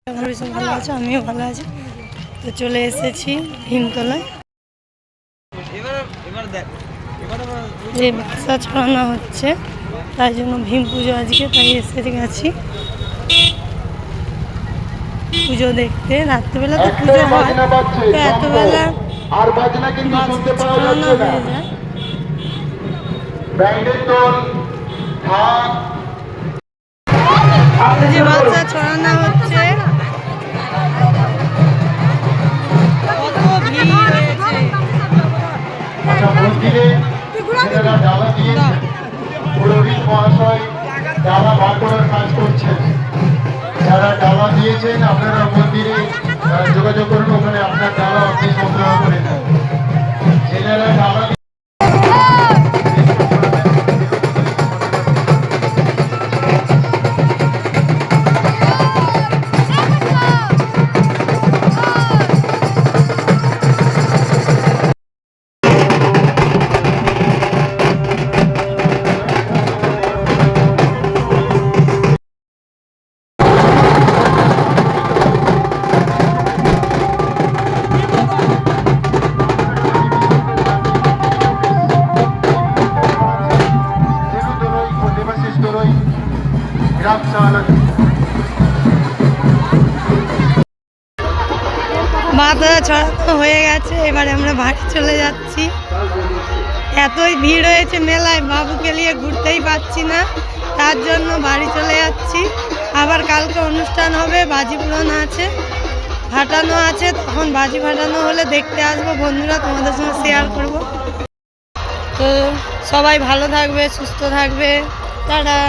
আমার ভীষণ ভালো আছে, আমিও ভালো আছি। তো চলে এসেছি ভীমতলায়, যে বাক্সা ছড়ানো হচ্ছে তাই জন্য ভীম পুজো আজকে, তাই এসে গেছি পুজো দেখতে। রাত্রিবেলা তো পুজো হয়, তো এতবেলা ছড়ানো হয়ে যায়। যে বাচ্চা ছড়ানো হচ্ছে, কত ভিড় হয়েছে। পুরোহিত মহাশয় ডালা বার করার কাজ করছেন। যারা ডালা দিয়েছেন আপনারা মন্দিরে যোগাযোগ করুন, ওখানে আপনার ডালা আপনি সংগ্রহ করে নেন। যারা ডালা মাথা ছড়ানো হয়ে গেছে, এবারে আমরা বাড়ি চলে যাচ্ছি। এতই ভিড় হয়েছে মেলায়, বাবুকে নিয়ে ঘুরতেই পারছি না, তার জন্য বাড়ি চলে যাচ্ছি। আবার কালকে অনুষ্ঠান হবে, বাজি পুরানো আছে, ফাটানো আছে, তখন বাজি ফাটানো হলে দেখতে আসবো বন্ধুরা, তোমাদের সঙ্গে শেয়ার করব। তো সবাই ভালো থাকবে, সুস্থ থাকবে, টাটা।